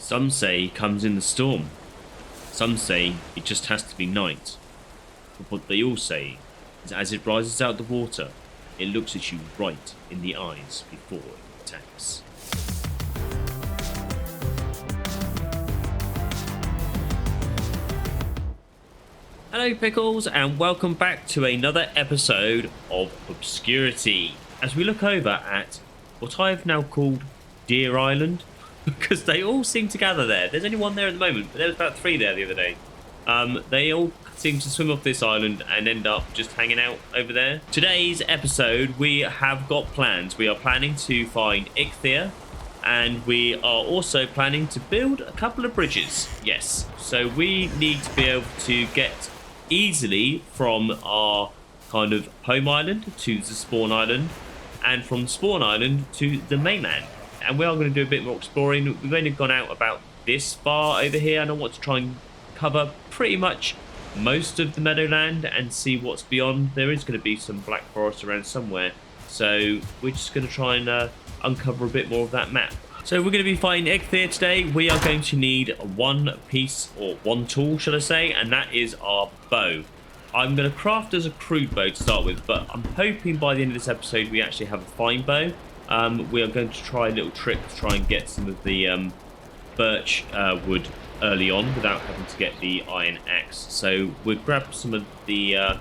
Some say he comes in the storm. Some say it just has to be night. But what they all say is as it rises out of the water, it looks at you right in the eyes before it attacks. Hello Pickles, and welcome back to another episode of Obscurity, as we look over at what I have now called Deer Island, because they all seem to gather there. There's only one there at the moment, but there was about 3 there the other day. They all seem to swim off this island and end up just hanging out over there. Today's episode, we have got plans. We are planning to find Eikthyr, and we are also planning to build a couple of bridges. Yes, so we need to be able to get easily from our kind of home island to the spawn island, and from spawn island to the mainland. And we are going to do a bit more exploring. We've only gone out about this far over here, and I want to try and cover pretty much most of the meadowland and see what's beyond. There is going to be some black forest around somewhere, so we're just going to try and uncover a bit more of that map. So we're going to be fighting Eikthyr today. We are going to need one piece, or one tool should I say, and that is our bow. I'm going to craft as a crude bow to start with, but I'm hoping by the end of this episode we actually have a fine bow. We are going to try a little trick to try and get some of the birch wood early on without having to get the iron axe. So we'll grab some of the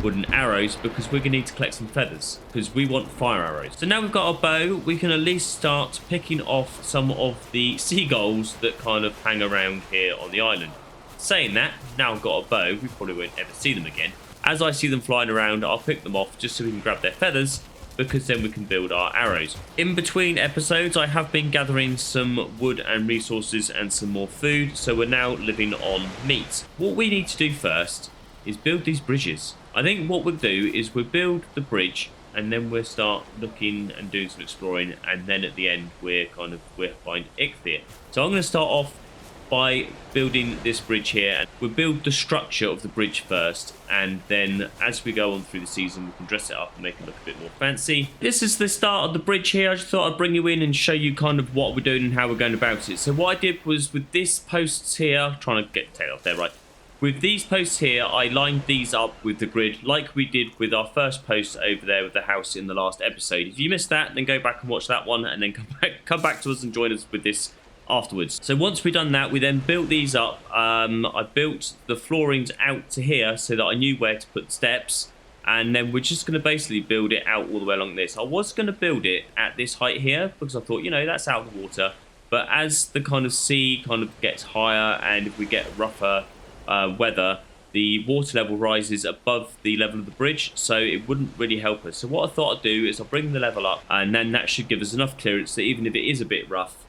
wooden arrows, because we're going to need to collect some feathers, because we want fire arrows. So now we've got our bow, we can at least start picking off some of the seagulls that kind of hang around here on the island. Saying that, now I've got a bow, we probably won't ever see them again. As I see them flying around, I'll pick them off just so we can grab their feathers, because then we can build our arrows. In between episodes, I have been gathering some wood and resources and some more food, so we're now living on meat. What we need to do first is build these bridges. I think what we'll do is we'll build the bridge, and then we'll start looking and doing some exploring, and then at the end we'll find Eikthyr. So I'm going to start off by building this bridge here, and we'll build the structure of the bridge first, and then as we go on through the season we can dress it up and make it look a bit more fancy. This is the start of the bridge here. I just thought I'd bring you in and show you kind of what we're doing and how we're going about it. So what I did was, with these posts here, trying to get the tail off there, right. With these posts here, I lined these up with the grid like we did with our first post over there with the house in the last episode. If you missed that, then go back and watch that one, and then come back to us and join us with this afterwards. So once we've done that, we then built these up. I built the floorings out to here so that I knew where to put the steps, and then we're just going to basically build it out all the way along this. I was going to build it at this height here because I thought, you know, that's out of the water, but as the kind of sea kind of gets higher, and if we get rougher weather, the water level rises above the level of the bridge, so it wouldn't really help us. So what I thought I'd do is I'll bring the level up, and then that should give us enough clearance that even if it is a bit rough,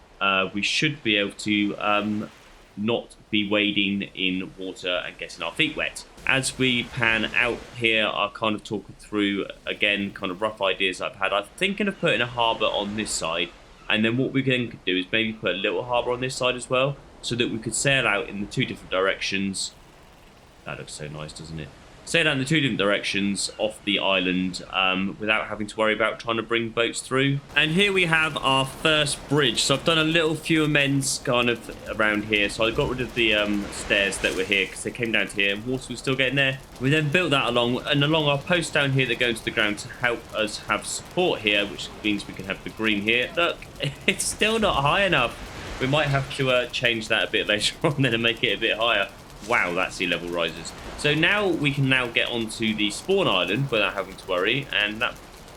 we should be able to not be wading in water and getting our feet wet. As we pan out here, I'll kind of talk through again kind of rough ideas I've had. I'm thinking of putting a harbour on this side, and then what we then could do is maybe put a little harbour on this side as well, so that we could sail out in the 2 different directions. That looks so nice, doesn't it? Sail out in the 2 different directions off the island without having to worry about trying to bring boats through. And here we have our first bridge. So I've done a little few amends kind of around here. So I got rid of the stairs that were here because they came down to here and water was still getting there. We then built that along our posts down here that go into the ground to help us have support here, which means we can have the green here. Look, it's still not high enough. We might have to change that a bit later on then and make it a bit higher. Wow, that sea level rises. So now we can now get onto the spawn island without having to worry, and that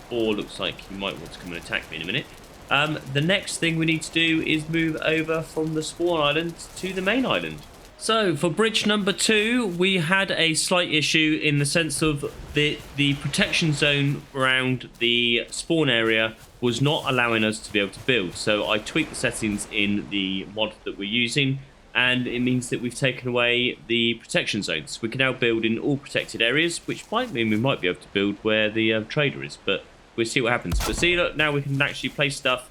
boar looks like he might want to come and attack me in a minute. The next thing we need to do is move over from the spawn island to the main island. So for bridge number 2, we had a slight issue in the sense of the protection zone around the spawn area was not allowing us to be able to build. So I tweaked the settings in the mod that we're using, and it means that we've taken away the protection zones. We can now build in all protected areas, which might mean we might be able to build where the trader is, but we'll see what happens. But see, look, now we can actually place stuff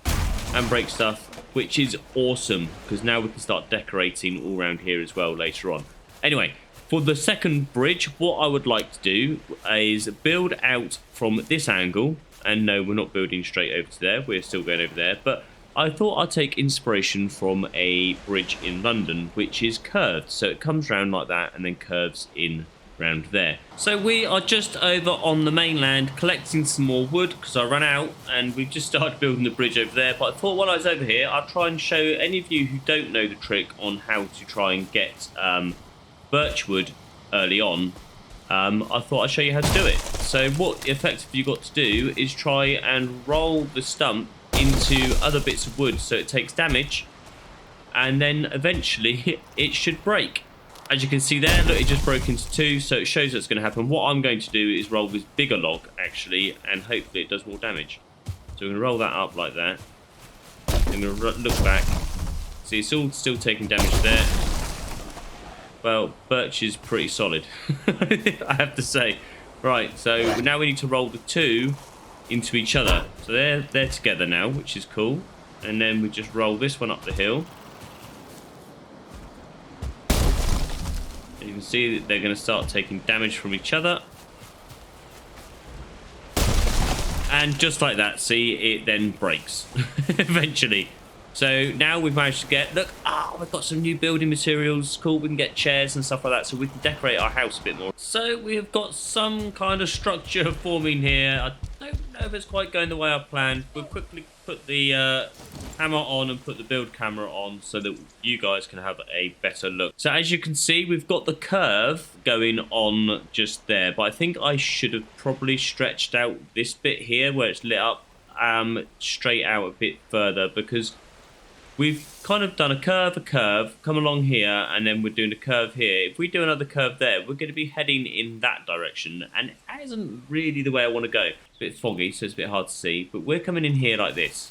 and break stuff, which is awesome, because now we can start decorating all around here as well later on. Anyway, for the second bridge, what I would like to do is build out from this angle, and no, we're not building straight over to there, we're still going over there, but I thought I'd take inspiration from a bridge in London, which is curved. So it comes round like that and then curves in round there. So we are just over on the mainland collecting some more wood because I ran out and we've just started building the bridge over there. But I thought while I was over here, I'll try and show any of you who don't know the trick on how to try and get birchwood early on. I thought I'd show you how to do it. So what effectively you've got to do is try and roll the stump into other bits of wood so it takes damage, and then eventually it should break. As you can see there, look, it just broke into two, so it shows what's going to happen. What I'm going to do is roll this bigger log actually, and hopefully it does more damage. So we're going to roll that up like that. I'm going to look back. See, it's all still taking damage there. Well, birch is pretty solid, I have to say. Right, so now we need to roll the two into each other. So they're together now, which is cool. And then we just roll this one up the hill. And you can see that they're going to start taking damage from each other. And just like that, see, it then breaks eventually. So now we've managed to get, look, we've got some new building materials. Cool, we can get chairs and stuff like that so we can decorate our house a bit more. So we've got some kind of structure forming here. I don't know if it's quite going the way I planned. We'll quickly put the hammer on and put the build camera on so that you guys can have a better look. So as you can see, we've got the curve going on just there. But I think I should have probably stretched out this bit here where it's lit up straight out a bit further, because we've kind of done a curve, come along here, and then we're doing a curve here. If we do another curve there, we're going to be heading in that direction, and that isn't really the way I want to go. It's a bit foggy, so it's a bit hard to see, but we're coming in here like this.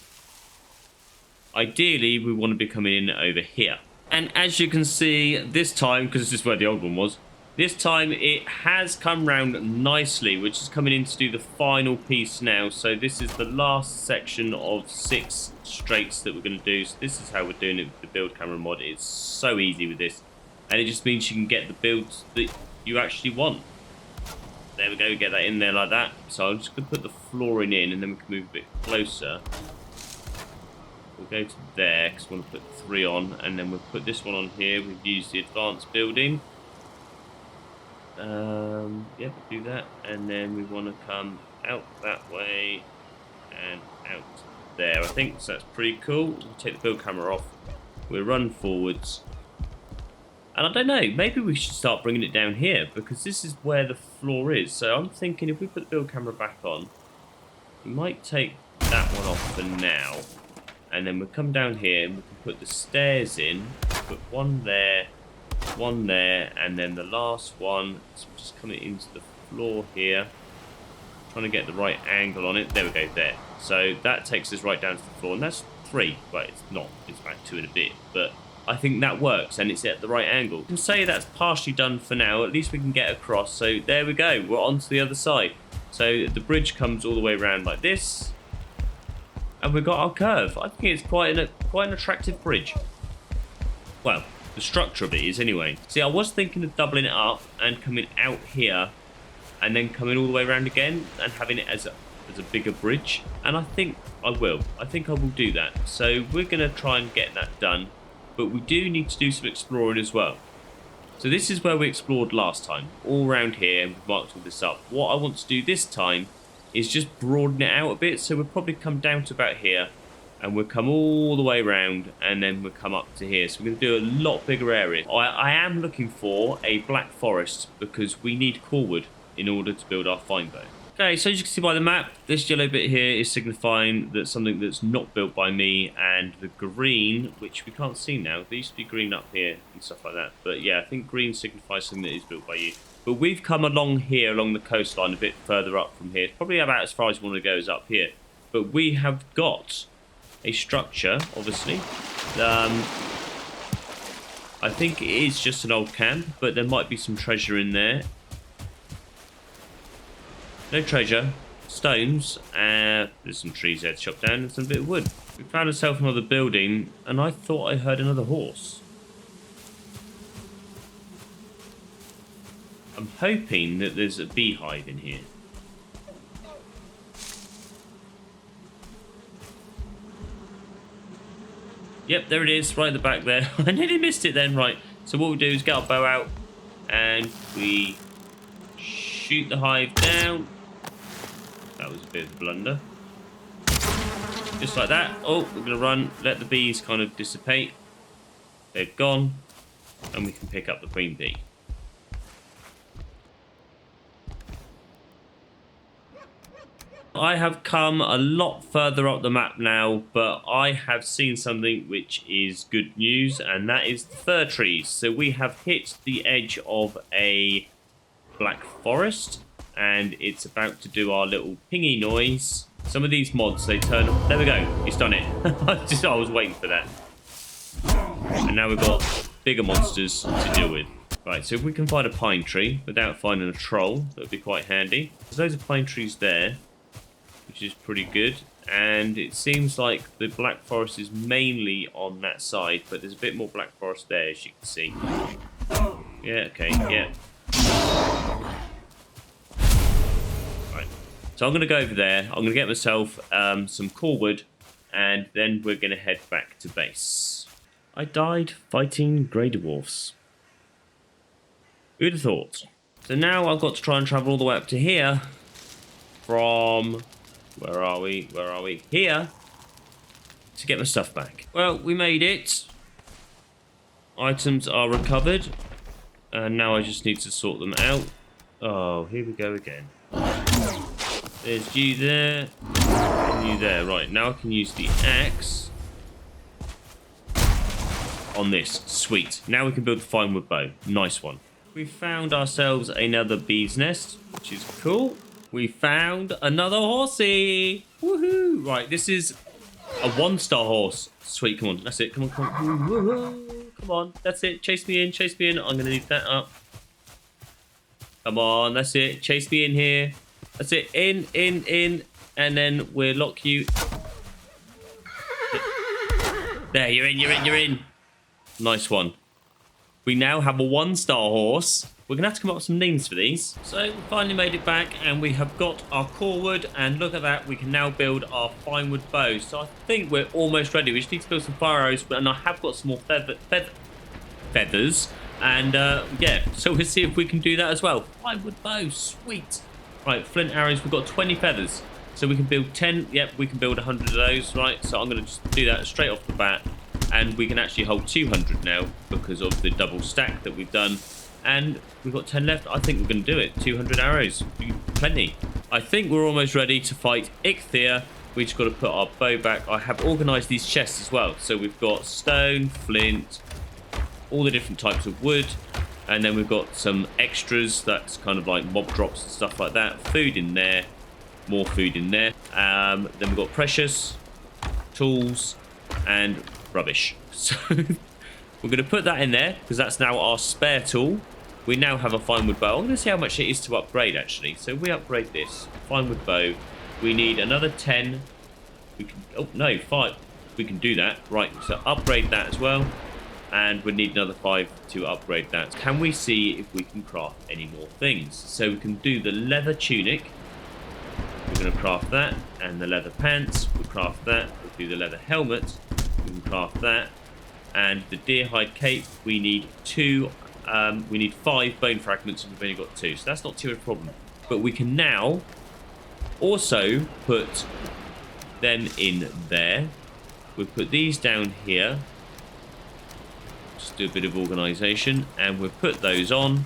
Ideally, we want to be coming in over here. And as you can see, this time, because this is where the old one was, this time it has come round nicely, which is coming in to do the final piece now. So this is the last section of 6 straights that we're going to do. So this is how we're doing it with the build camera mod. It's so easy with this, and it just means you can get the builds that you actually want. There we go, get that in there like that. So I'm just going to put the flooring in, and then we can move a bit closer. We'll go to there because we want to put 3 on, and then we'll put this one on here. We've used the advanced building. Yeah, we'll do that, and then we want to come out that way and out there. I think so. That's pretty cool. We'll take the build camera off. We'll run forwards, and I don't know, maybe we should start bringing it down here because this is where the floor is. So I'm thinking if we put the build camera back on, we might take that one off for now, and then we'll come down here and we can put the stairs in. Put one there, and then the last one is just coming into the floor here, trying to get the right angle on it. There we go, there. So that takes us right down to the floor, and that's 3. Well, it's not, it's about 2 and a bit, but I think that works and it's at the right angle. You can say that's partially done for now. At least we can get across. So there we go, we're on to the other side. So the bridge comes all the way around like this, and we've got our curve. I think it's quite an attractive bridge. Well, the structure of it is anyway. See, I was thinking of doubling it up and coming out here and then coming all the way around again and having it as a bigger bridge, and I think I will do that. So we're going to try and get that done, but we do need to do some exploring as well. So this is where we explored last time, all around here, and we've marked all this up. What I want to do this time is just broaden it out a bit, so we'll probably come down to about here, and we'll come all the way around, and then we'll come up to here. So we're going to do a lot bigger area. I am looking for a black forest because we need core wood in order to build our fine bow. Okay, so as you can see by the map, this yellow bit here is signifying that something that's not built by me, and the green, which we can't see now, there used to be green up here and stuff like that, but yeah, I think green signifies something that is built by you. But we've come along here, along the coastline, a bit further up from here. It's probably about as far as we want to go is up here. But we have got a structure, obviously. I think it is just an old camp, but there might be some treasure in there. No treasure, stones, there's some trees there to chop down and some bit of wood. We found ourselves another building, and I thought I heard another horse. I'm hoping that there's a beehive in here. Yep, there it is, right at the back there. I nearly missed it then. Right, so what we do is get our bow out and we shoot the hive down. That was a bit of a blunder. Just like that. Oh, we're going to run, let the bees kind of dissipate. They've gone, and we can pick up the queen bee. I have come a lot further up the map now, but I have seen something which is good news, and that is the fir trees. So we have hit the edge of a black forest, and it's about to do our little pingy noise. Some of these mods, they turn... There we go. It's done it. I was waiting for that. And now we've got bigger monsters to deal with. Right, so if we can find a pine tree without finding a troll, that would be quite handy. There's loads of pine trees there, which is pretty good. And it seems like the black forest is mainly on that side, but there's a bit more black forest there, as you can see. Yeah, okay, yeah. Right, so I'm going to go over there. I'm going to get myself some core wood, and then we're going to head back to base. I died fighting grey dwarfs. Who'd have thought? So now I've got to try and travel all the way up to here from... Where are we? Where are we? Here to get my stuff back. Well, we made it. Items are recovered. And now I just need to sort them out. Oh, here we go again. There's you there. And you there. Right, now I can use the axe on this. Sweet. Now we can build the fine wood bow. Nice one. We found ourselves another bee's nest, which is cool. We found another horsey. Woohoo! Right, this is a 1-star horse. Sweet, come on. That's it. Come on, come on. Woo-hoo. Come on. That's it. Chase me in. Chase me in. I'm going to need that up. Come on. That's it. Chase me in here. That's it. In, in, in. And then we'll lock you. There, you're in, you're in, you're in. Nice one. We now have a 1-star horse. We're going to have to come up with some names for these. So we finally made it back, and we have got our core wood, and look at that, we can now build our fine wood bow. So I think we're almost ready. We just need to build some fire arrows, and I have got some more feathers. And yeah, so we'll see if we can do that as well. Fine wood bow, sweet. Right, flint arrows, we've got 20 feathers. So we can build 10, yep, we can build 100 of those, right? So I'm going to just do that straight off the bat. And we can actually hold 200 now because of the double stack that we've done. And we've got 10 left. I think we're going to do it. 200 arrows. Plenty. I think we're almost ready to fight Eikthyr. We just got to put our bow back. I have organised these chests as well. So we've got stone, flint, all the different types of wood. And then we've got some extras. That's kind of like mob drops and stuff like that. Food in there. More food in there. Then we've got precious, tools, and rubbish. So... we're going to put that in there because that's now our spare tool. We now have a fine wood bow. I'm going to see how much it is to upgrade actually. So we upgrade this fine wood bow. We need another 10. We can, oh no, 5. We can do that. Right, so upgrade that as well. And we need another 5 to upgrade that. Can we see if we can craft any more things? So we can do the leather tunic. We're going to craft that. And the leather pants. We'll craft that. We'll do the leather helmet. We can craft that. And the deer hide cape, we need 2. We need 5 bone fragments, and we've only got 2, so that's not too much of a problem. But we can now also put them in there. We'll put these down here. Just do a bit of organisation, and we'll put those on.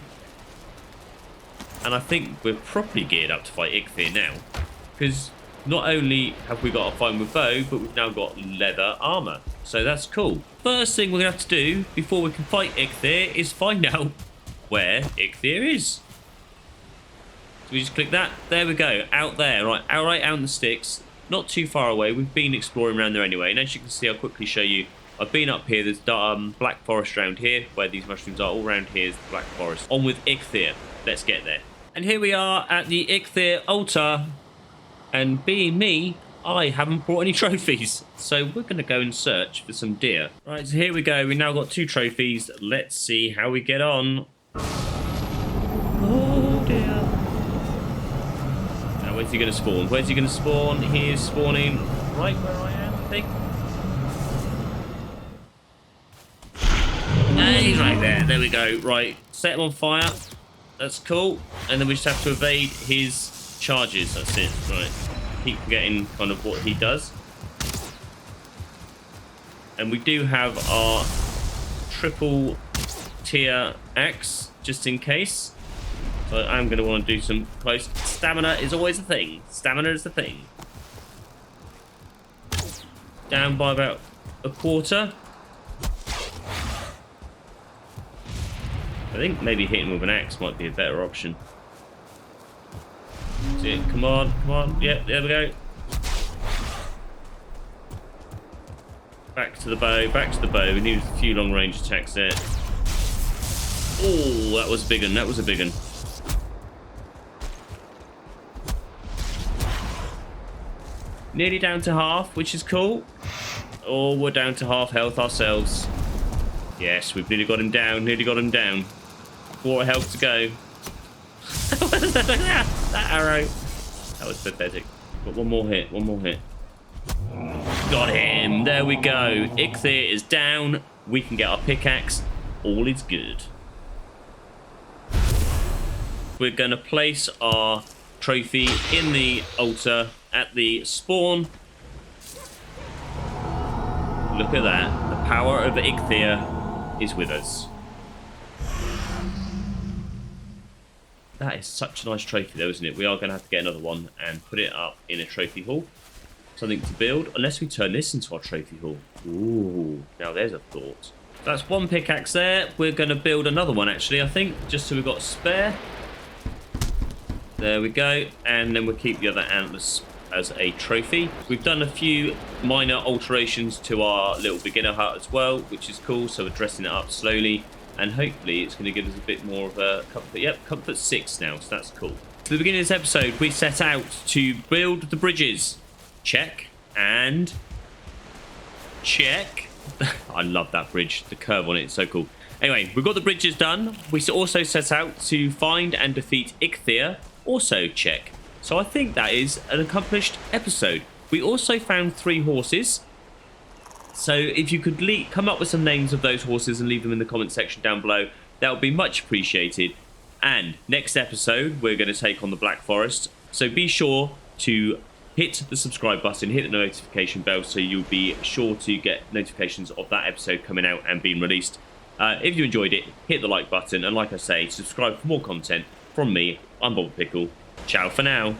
And I think we're properly geared up to fight Eikthyr now, because not only have we got a fine wood bow, but we've now got leather armour. So that's cool. First thing we're going to have to do before we can fight Eikthyr is find out where Eikthyr is. So we just click that. There we go. Out there. Right, out in the sticks. Not too far away. We've been exploring around there anyway. And as you can see, I'll quickly show you. I've been up here. There's black forest around here where these mushrooms are. All around here is the black forest. On with Eikthyr. Let's get there. And here we are at the Eikthyr altar. And being me, I haven't brought any trophies. So we're going to go and search for some deer. Right, so here we go. We've now got 2 trophies. Let's see how we get on. Oh, dear. Now, where's he going to spawn? Where's he going to spawn? He is spawning right where I am, I think. He's right there. There we go. Right. Set him on fire. That's cool. And then we just have to evade his charges. That's it. Right. Keep forgetting kind of what he does. And we do have our triple tier axe, just in case. So I'm going to want to do some close. Stamina is always a thing. Stamina is the thing. Down by about a quarter. I think maybe hitting with an axe might be a better option. That's it. Come on, come on. Yeah, there we go. Back to the bow, back to the bow. We need a few long range attacks there. Oh, that was a big one. That was a big one. Nearly down to half, which is cool. Oh, we're down to half health ourselves. Yes, we've nearly got him down. Nearly got him down. 4 health to go. That arrow. That was pathetic. But one more hit. One more hit. Got him. There we go. Eikthyr is down. We can get our pickaxe. All is good. We're going to place our trophy in the altar at the spawn. Look at that. The power of Eikthyr is with us. That is such a nice trophy though, isn't it? We are going to have to get another one and put it up in a trophy hall. Something to build, unless we turn this into our trophy hall. Ooh, now there's a thought. That's one pickaxe there. We're going to build another one actually, I think, just so we've got spare. There we go. And then we'll keep the other antlers as a trophy. We've done a few minor alterations to our little beginner hut as well, which is cool. So we're dressing it up slowly. And hopefully it's going to give us a bit more of a comfort. Yep, comfort 6 now, so that's cool. At the beginning of this episode, we set out to build the bridges. Check and check. I love that bridge. The curve on it is so cool. Anyway, we've got the bridges done. We also set out to find and defeat Eikthyr. Also check. So I think that is an accomplished episode. We also found 3 horses. So if you could come up with some names of those horses and leave them in the comment section down below, that would be much appreciated. And next episode, we're going to take on the Black Forest. So be sure to hit the subscribe button, hit the notification bell so you'll be sure to get notifications of that episode coming out and being released. If you enjoyed it, hit the like button. And like I say, subscribe for more content from me. I'm Bob Pickle. Ciao for now.